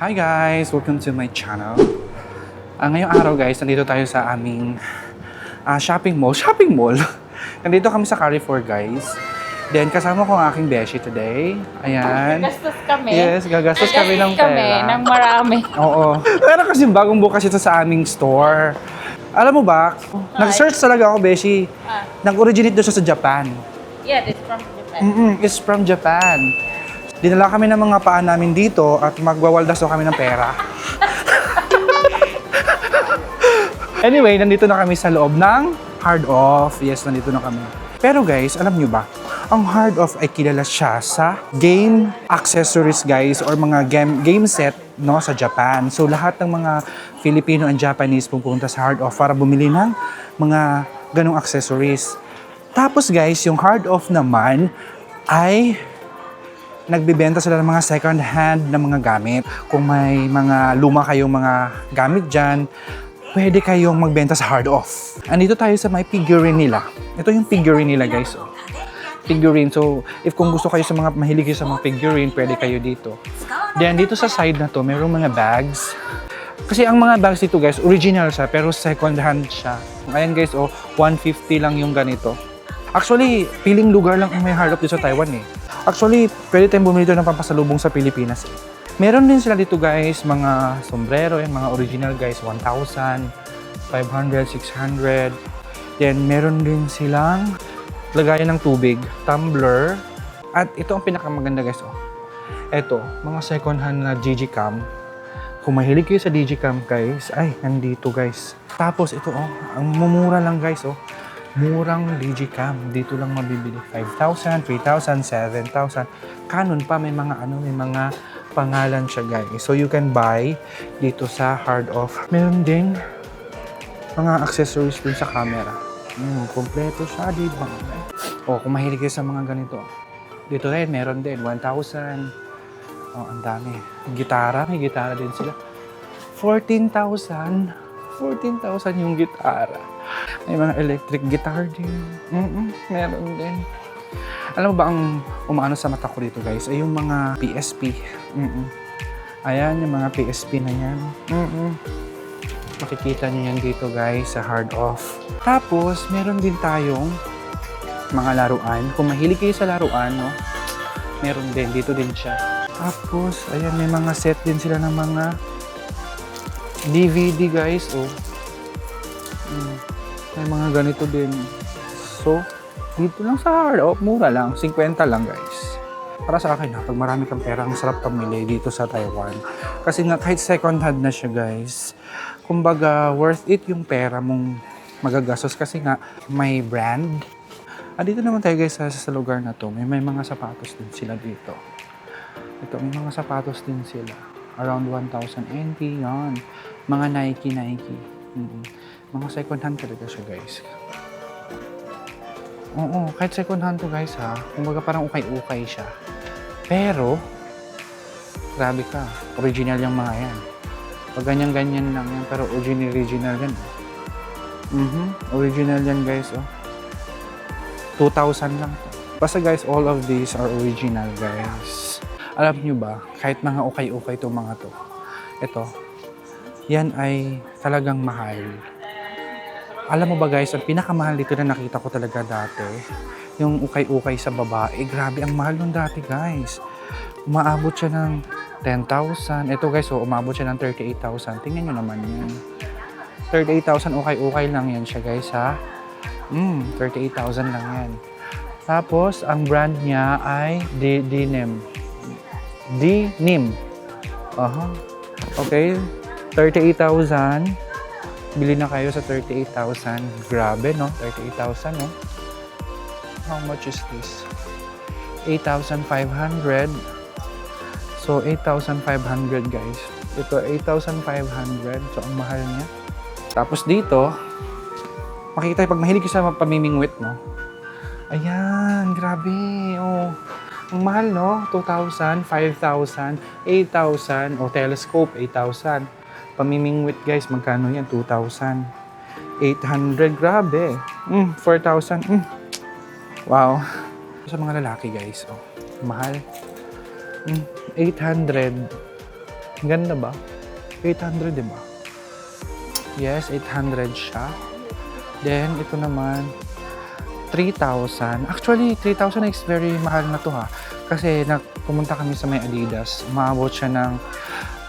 Hi guys! Welcome to my channel. Ngayong araw guys, nandito tayo sa aming shopping mall. Nandito kami sa Carrefour guys. Then kasama ko ang aking beshi today. Ayan. Gagastos kami. Yes, gagastos kami ng pera. Ng marami. Oo. Pero kasi bagong bukas ito sa aming store. Alam mo ba, nag-search talaga ako beshi. Nag-originate doon siya sa Japan. Yeah, it's from Japan. It's from Japan. Dinala kami ng mga paan namin dito at magwawaldas daw kami ng pera. Anyway, nandito na kami sa loob ng Hard Off. Yes, nandito na kami. Pero guys, alam nyo ba, ang Hard Off ay kilala siya sa game accessories guys or mga game set no, sa Japan. So lahat ng mga Filipino and Japanese pupunta sa Hard Off para bumili ng mga ganong accessories. Tapos guys, yung Hard Off naman ay nagbibenta sila ng mga second hand na mga gamit. Kung may mga luma kayong mga gamit dyan, pwede kayong magbenta sa Hard Off. Andito tayo sa may figurine nila. Ito yung figurine nila guys. Oh. Figurine. So, if kung gusto kayo sa mga mahilig kayo sa mga figurine, pwede kayo dito. Then, dito sa side na to, mayroong mga bags. Kasi ang mga bags dito guys, original siya, pero second hand siya. Ayan guys, oh, 150 lang yung ganito. Actually, piling lugar lang ang may Hard Off dito sa Taiwan eh. Actually, pwede tayong bumili dito ng pampasalubong sa Pilipinas eh. Meron din sila dito guys, mga sombrero, yan, mga original guys, 1,000, 500, 600. Then, meron din silang lagayan ng tubig, tumbler. At ito ang pinakamaganda guys, oh. Ito, mga second hand na Digicam. Kung mahilig kayo sa Digicam guys, ay, nandito guys. Tapos ito, oh, ang mumura lang guys, oh. Murang Digicam. Dito lang mabibili. 5,000, 3,000, 7,000. Canon pa, may mga may mga pangalan siya guys. So you can buy dito sa Hard Off. Meron din mga accessories din sa camera. Kompleto siya, di ba? O, kung mahilig kayo sa mga ganito. Dito rin, meron din. 1,000. Oh, ang dami. Gitara, may gitara din sila. 14,000. 14,000 yung gitara. May mga electric guitar din. Meron din. Alam mo ba ang umaano sa mata ko dito guys? Ay yung mga PSP. Ayan, yung mga PSP na yan. Makikita nyo yan dito guys sa Hard Off. Tapos, meron din tayong mga laruan. Kung mahilig kayo sa laruan, no? Meron din. Dito din siya. Tapos, ayan, may mga set din sila ng mga DVD guys. Oh. May mga ganito din. So, dito lang sa Hard Off, mura lang. 50 lang guys. Para sa akin, pag marami kang pera, ang sarap pamili dito sa Taiwan. Kasi nga, kahit second hand na siya guys, kumbaga, worth it yung pera mong magagastos kasi nga, may brand. Dito naman tayo guys sa lugar na to. May mga sapatos din sila dito. Ito, may mga sapatos din sila. Around 1,000 NT, yan. Mga Nike. Mga second hand talaga siya guys. Oo, kahit second hand to guys ha. Kumbaga parang ukay-ukay siya. Pero, grabe ka. Original yung mga yan. Pag ganyan-ganyan lang yan, pero original yan. Original yan guys, oh. 2,000 lang to. Basta guys, all of these are original guys. Alam nyo ba, kahit mga ukay-ukay to mga to, ito, yan ay talagang mahal. Alam mo ba guys, ang pinakamahal dito na nakita ko talaga dati, yung ukay-ukay sa babae, grabe ang mahal nun dati guys. Umaabot siya ng 10,000. Ito guys, oh, umabot siya ng 38,000. Tingnan nyo naman yan. 38,000 ukay-ukay lang yan siya guys ha. 38,000 lang yan. Tapos, ang brand niya ay Denim. Okay, 38,000. Bili na kayo sa 38,000. Grabe, no? 38,000, no? How much is this? 8,500. So, 8,500, guys. Ito, 8,500. So, ang mahal niya. Tapos dito, makikita pag mahilig ka sa pamimingwit, no? Ayan, grabe. Oh, ang mahal, no? 2,000, 5,000, 8,000. O, telescope, 8,000. Pamimingwit guys, magkano yan? 2,000. 800, grabe. 4,000. Wow. Sa mga lalaki guys, oh, mahal. 800. Ang ganda ba? 800, di ba? Yes, 800 siya. Then, ito naman, 3,000. Actually, 3,000 is very mahal na to ha. Kasi pumunta kami sa may Adidas. Umabot siya ng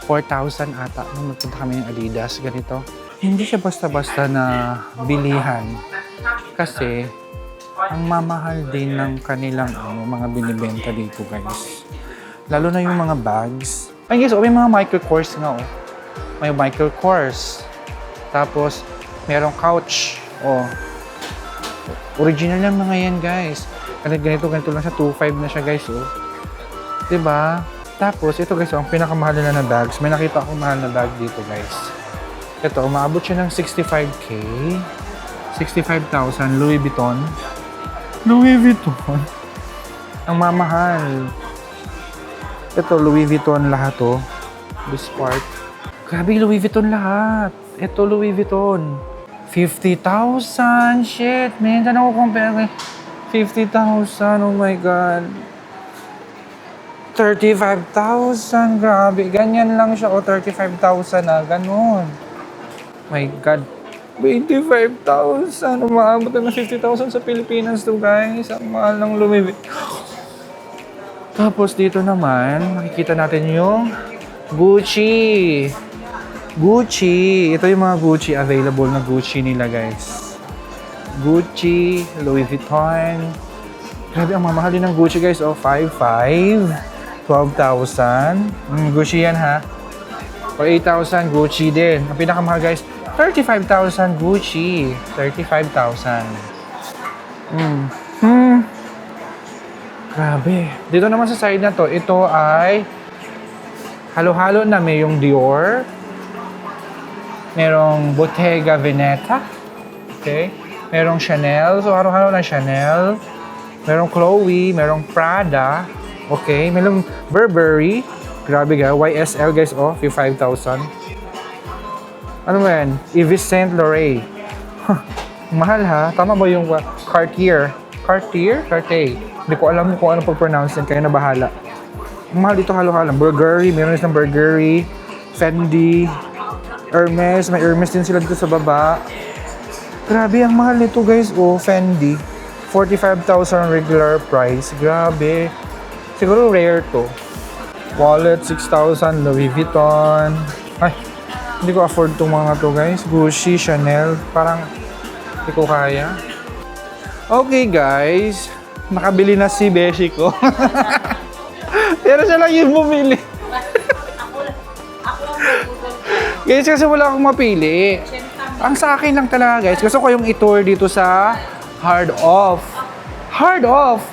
4,000 ata nung nagpunta kami ng Adidas. Ganito. Hindi siya basta-basta na bilihan. Kasi, ang mamahal din ng kanilang mga binibenta dito, guys. Lalo na yung mga bags. Ay, guys, may mga Michael Kors nga, oh. May Michael Kors. Tapos, merong couch. Oh. Original lang mga yan, guys. Ganito lang siya. 2.5 na siya, guys, oh. Diba? Tapos, ito, guys, oh, ang pinakamahal na bags. May nakita akong mahal na bag dito, guys. Ito, umaabot siya ng 65K. 65,000. Louis Vuitton. Louis Vuitton. Ang mamahal. Ito, Louis Vuitton lahat, oh. This part. Grabe, Louis Vuitton lahat. Ito, Louis Vuitton. 50,000. Shit, man. Saan ako compare? 50,000. Oh my God. 35,000. Grabe. Ganyan lang siya. O, 35,000 na. Ganon. My God. 25,000. Umaabot na 50,000 sa Pilipinas to, guys. Ang mahal ng Louis Vuitton. Tapos dito naman, makikita natin yung Gucci. Gucci. Ito yung mga Gucci. Available na Gucci nila, guys. Gucci, Louis Vuitton. Grabe, ang mamahal din ng Gucci, guys. Oh, 5,500. 12,000. Gucci yan, ha? O 8,000, Gucci din. Ang pinakamahal, guys, 35,000 Gucci. 35,000. Grabe. Dito naman sa side na to, ito ay halo-halo na. May yung Dior. Merong Bottega Veneta. Okay. Merong Chanel. So, halo-halo na Chanel. Merong Chloe. Merong Prada. Okay. Merong Burberry. Grabe ga. YSL, guys. Oh, 5,000. Ano ba yan? Yves Saint Laurent. Mahal ha? Tama ba yung Cartier? Cartier? Cartier. Hindi ko alam kung ano pag-pronounce yan. Kaya na bahala. Ang mahal dito halo-halo. Burberry. Meron isang Burberry. Fendi. Hermes. May Hermes din sila dito sa baba. Grabe, ang mahal nito, guys. Oh, Fendi. 45,000 regular price. Grabe. Siguro rare to. Wallet, 6,000. Louis Vuitton. Ay, hindi ko afford itong mga to, guys. Gucci, Chanel. Parang hindi ko kaya. Okay, guys. Nakabili na si Beshi ko. Pero siya lang yung bumili. Guys, kasi wala akong mapili. Ang sa akin lang talaga, guys. Gusto ko yung i-tour dito sa Hard Off. Hard Off!